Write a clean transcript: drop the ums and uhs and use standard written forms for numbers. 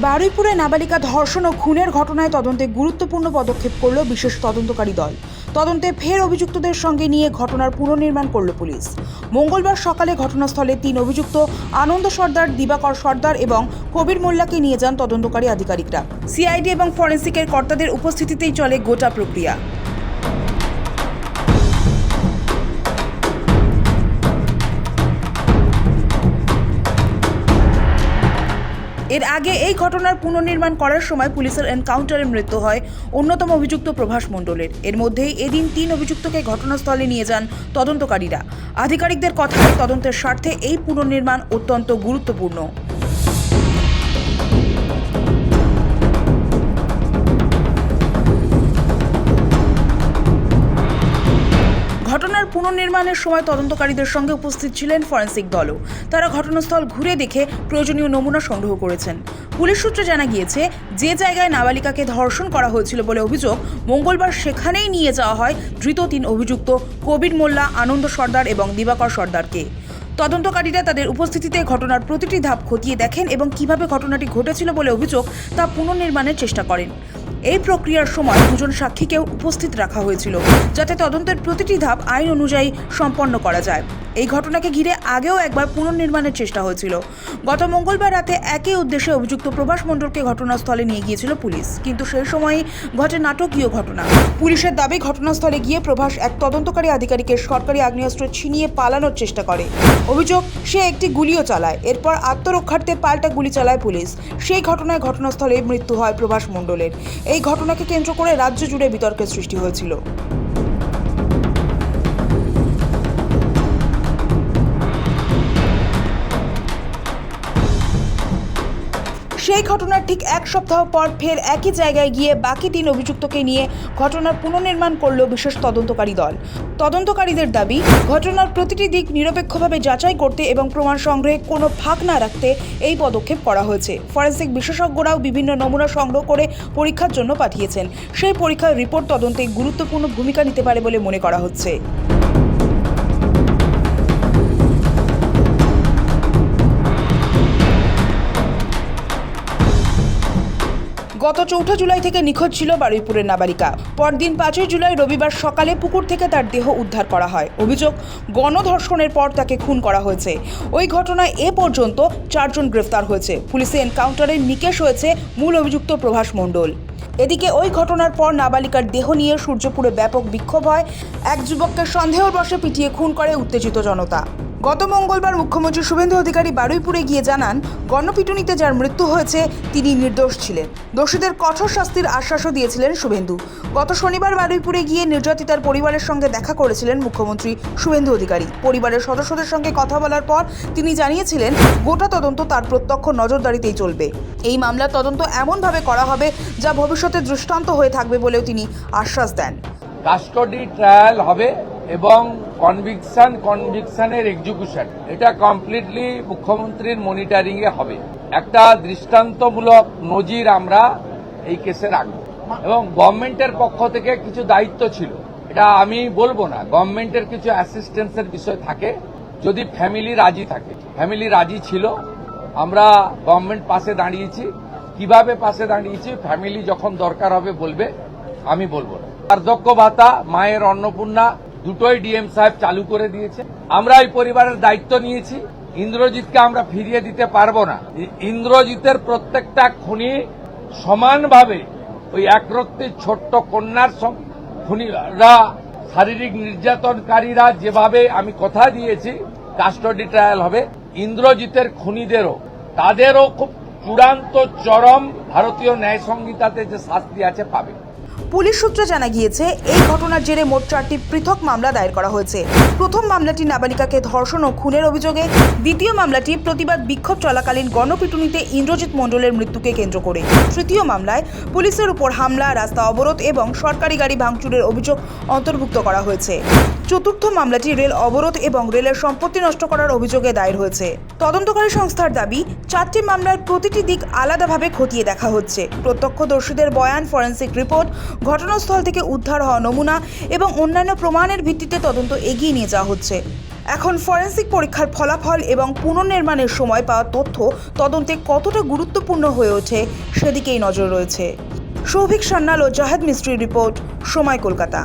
বারুইপুরে নাবালিকা ধর্ষণ ও খুনের ঘটনায় তদন্তে গুরুত্বপূর্ণ পদক্ষেপ করল বিশেষ তদন্তকারী দল। তদন্তে ফের অভিযুক্তদের সঙ্গে নিয়ে ঘটনার পুনর্নির্মাণ করল পুলিশ। মঙ্গলবার সকালে ঘটনাস্থলে 3 অভিযুক্ত আনন্দ সর্দার, দিবাকর সর্দার এবং কবির মোল্লাকে নিয়ে যান তদন্তকারী আধিকারিকরা। সিআইডি এবং ফরেন্সিকের কর্তাদের উপস্থিতিতেই চলে গোটা প্রক্রিয়া। এর আগে এই ঘটনার পুনর্নির্মাণ করার সময় পুলিশের এনকাউন্টারে মৃত্যু হয় অন্যতম অভিযুক্ত প্রভাস মণ্ডলের। এর মধ্যেই এদিন 3 অভিযুক্তকে ঘটনাস্থলে নিয়ে যান তদন্তকারীরা। আধিকারিকদের কথায় তদন্তের স্বার্থে এই পুনর্নির্মাণ অত্যন্ত গুরুত্বপূর্ণ। ঘটনার পুনর্নির্মাণের সময় তদন্তকারীদের সঙ্গে উপস্থিত ছিলেন ফরেন্সিক দলও। তারা ঘটনাস্থল ঘুরে দেখে প্রয়োজনীয় নমুনা সংগ্রহ করেছেন। পুলিশ সূত্রে জানা গিয়েছে, যে জায়গায় নাবালিকাকে ধর্ষণ করা হয়েছিল বলে অভিযোগ, মঙ্গলবার সেখানেই নিয়ে যাওয়া হয় ধৃত 3 অভিযুক্ত কবির মোল্লা, আনন্দ সর্দার এবং দিবাকর সর্দারকে। তদন্তকারীরা তাদের উপস্থিতিতে ঘটনার প্রতিটি ধাপ খতিয়ে দেখেন এবং কিভাবে ঘটনাটি ঘটেছিল বলে অভিযোগ তা পুনর্নির্মাণের চেষ্টা করেন। এই প্রক্রিয়ার সময় 2 জন সাক্ষীকেও উপস্থিত রাখা হয়েছিল, যাতে তদন্তের প্রতিটি ধাপ আইন অনুযায়ী সম্পন্ন করা যায়। এই ঘটনাকে ঘিরে আগেও একবার পুনর্নির্মাণের চেষ্টা হয়েছিল। গত মঙ্গলবার রাতে একই উদ্দেশ্যে অভিযুক্ত প্রভাস মণ্ডলকে ঘটনাস্থলে নিয়ে গিয়েছিল পুলিশ, কিন্তু সেই সময়ই ঘটে নাটকীয় ঘটনা। পুলিশের দাবি, ঘটনাস্থলে গিয়ে প্রভাস এক তদন্তকারী আধিকারিকের সরকারি আগ্নেয়াস্ত্র ছিনিয়ে পালানোর চেষ্টা করে। অভিযোগ, সে একটি গুলিও চালায়। এরপর আত্মরক্ষার্থে পাল্টা গুলি চালায় পুলিশ। সেই ঘটনায় ঘটনাস্থলে মৃত্যু হয় প্রভাস মণ্ডলের। এই ঘটনাকে কেন্দ্র করে রাজ্য জুড়ে বিতর্কের সৃষ্টি হয়েছিল। সেই ঘটনার ঠিক 1 সপ্তাহ পর ফের একই জায়গায় গিয়ে বাকি 3 অভিযুক্তকে নিয়ে ঘটনার পুনর্নির্মাণ করল বিশেষ তদন্তকারী দল। তদন্তকারীদের দাবি, ঘটনার প্রতিটি দিক নিরপেক্ষভাবে যাচাই করতে এবং প্রমাণ সংগ্রহে কোনো ফাঁক না রাখতে এই পদক্ষেপ করা হয়েছে। ফরেন্সিক বিশেষজ্ঞরাও বিভিন্ন নমুনা সংগ্রহ করে পরীক্ষার জন্য পাঠিয়েছেন। সেই পরীক্ষার রিপোর্ট তদন্তে গুরুত্বপূর্ণ ভূমিকা নিতে পারে বলে মনে করা হচ্ছে। গত 4 জুলাই থেকে নিখোঁজ ছিল বারুইপুরের নাবালিকা। পরদিন 5 জুলাই রবিবার সকালে পুকুর থেকে তার দেহ উদ্ধার করা হয়। অভিযোগ, গণধর্ষণের পর তাকে খুন করা হয়েছে। ওই ঘটনায় এ পর্যন্ত 4 জন গ্রেফতার হয়েছে। পুলিশের এনকাউন্টারে নিকেশ হয়েছে মূল অভিযুক্ত প্রভাস মণ্ডল। এদিকে ওই ঘটনার পর নাবালিকার দেহ নিয়ে সূর্যপুরে ব্যাপক বিক্ষোভ হয়। এক যুবককে সন্দেহের বশে পিটিয়ে খুন করে উত্তেজিত জনতা। গত মঙ্গলবার মুখ্যমন্ত্রী শুভেন্দু অধিকারী বারুইপুরে গিয়ে জানান, গণপিটুনিতে যার মৃত্যু হয়েছে তিনি নির্দোষ ছিলেন। দোষীদের কঠোর শাস্তির আশ্বাসও দিয়েছিলেন শুভেন্দু। গত শনিবার বারুইপুরে গিয়ে নির্যাতিতার পরিবারের সঙ্গে দেখা করেছিলেন মুখ্যমন্ত্রী শুভেন্দু অধিকারী। পরিবারের সদস্যদের সঙ্গে কথা বলার পর তিনি জানিয়েছিলেন, গোটা তদন্ত তার প্রত্যক্ষ নজরদারিতেই চলবে। এই মামলার তদন্ত এমনভাবে করা হবে যা ভবিষ্যতে দৃষ্টান্ত হয়ে থাকবে বলেও তিনি আশ্বাস দেন। কাস্টডি ট্রায়াল হবে এবং কনভিকশনের এক্সিকিউশন এটা কমপ্লিটলি মুখ্যমন্ত্রীর মনিটরিং এ হবে। একটা দৃষ্টান্তমূলক নজির আমরা এই কেসে রাখবো এবং গভর্নমেন্টের পক্ষ থেকে কিছু দায়িত্ব ছিল, এটা আমি বলবো না, গভর্নমেন্টের কিছু অ্যাসিস্ট্যান্সের বিষয় থাকে যদি ফ্যামিলি রাজি থাকে। ফ্যামিলি রাজি ছিল, আমরা গভর্নমেন্ট পাশে দাঁড়িয়েছি। কিভাবে পাশে দাঁড়িয়েছি, ফ্যামিলি যখন দরকার হবে বলবে, আমি বলবো না। বার্ধক্য ভাতা, মায়ের অন্নপূর্ণা দুটোই ডিএম সাহেব চালু করে দিয়েছে। আমরা এই পরিবারের দায়িত্ব নিয়েছি। ইন্দ্রজিৎকে আমরা ফিরিয়ে দিতে পারবো না। ইন্দ্রজিতের প্রত্যেকটা খুনি সমানভাবে ওই একরত্তি ছোট্ট কন্যার খুনিরা, শারীরিক নির্যাতনকারীরা যেভাবে আমি কথা দিয়েছি কাস্টডি ট্রায়াল হবে, ইন্দ্রজিতের খুনিদেরও তাদেরও খুব চূড়ান্ত চরম ভারতীয় ন্যায় সংহিতাতে যে শাস্তি আছে পাবে। পুলিশ সূত্রে জানা গিয়েছে, এই ঘটনার জেরে মোট 4টি পৃথক মামলা দায়ের করা হয়েছে। প্রথম মামলাটি নাবালিকাকে ধর্ষণ ও খুনের অভিযোগে, দ্বিতীয় মামলাটি প্রতিবাদ বিক্ষোভ চলাকালীন গণপিটুনিতে ইন্দ্রজিৎ মণ্ডলের মৃত্যুকে কেন্দ্র করে, তৃতীয় মামলায় পুলিশের উপর হামলা, রাস্তা অবরোধ এবং সরকারি গাড়ি ভাঙচুরের অভিযোগ অন্তর্ভুক্ত করা হয়েছে। চতুর্থ মামলাটি রেল অবরোধ এবং রেলের সম্পত্তি নষ্ট করার অভিযোগে দায়ের হয়েছে। তদন্তকারী সংস্থার দাবি, 4টি মামলার প্রতিটি দিক আলাদাভাবে খতিয়ে দেখা হচ্ছে। প্রত্যক্ষদর্শীদের বয়ান, ফরেন্সিক রিপোর্ট, ঘটনাস্থল থেকে উদ্ধার হওয়া নমুনা এবং অন্যান্য প্রমাণের ভিত্তিতে তদন্ত এগিয়ে নিয়ে যাওয়া হচ্ছে। এখন ফরেন্সিক পরীক্ষার ফলাফল এবং পুনর্নির্মাণের সময় পাওয়া তথ্য তদন্তে কতটা গুরুত্বপূর্ণ হয়ে ওঠে সেদিকেই নজর রয়েছে। সৌভিক সান্যাল ও জাহেদ মিস্ত্রির রিপোর্ট, সময় কলকাতা।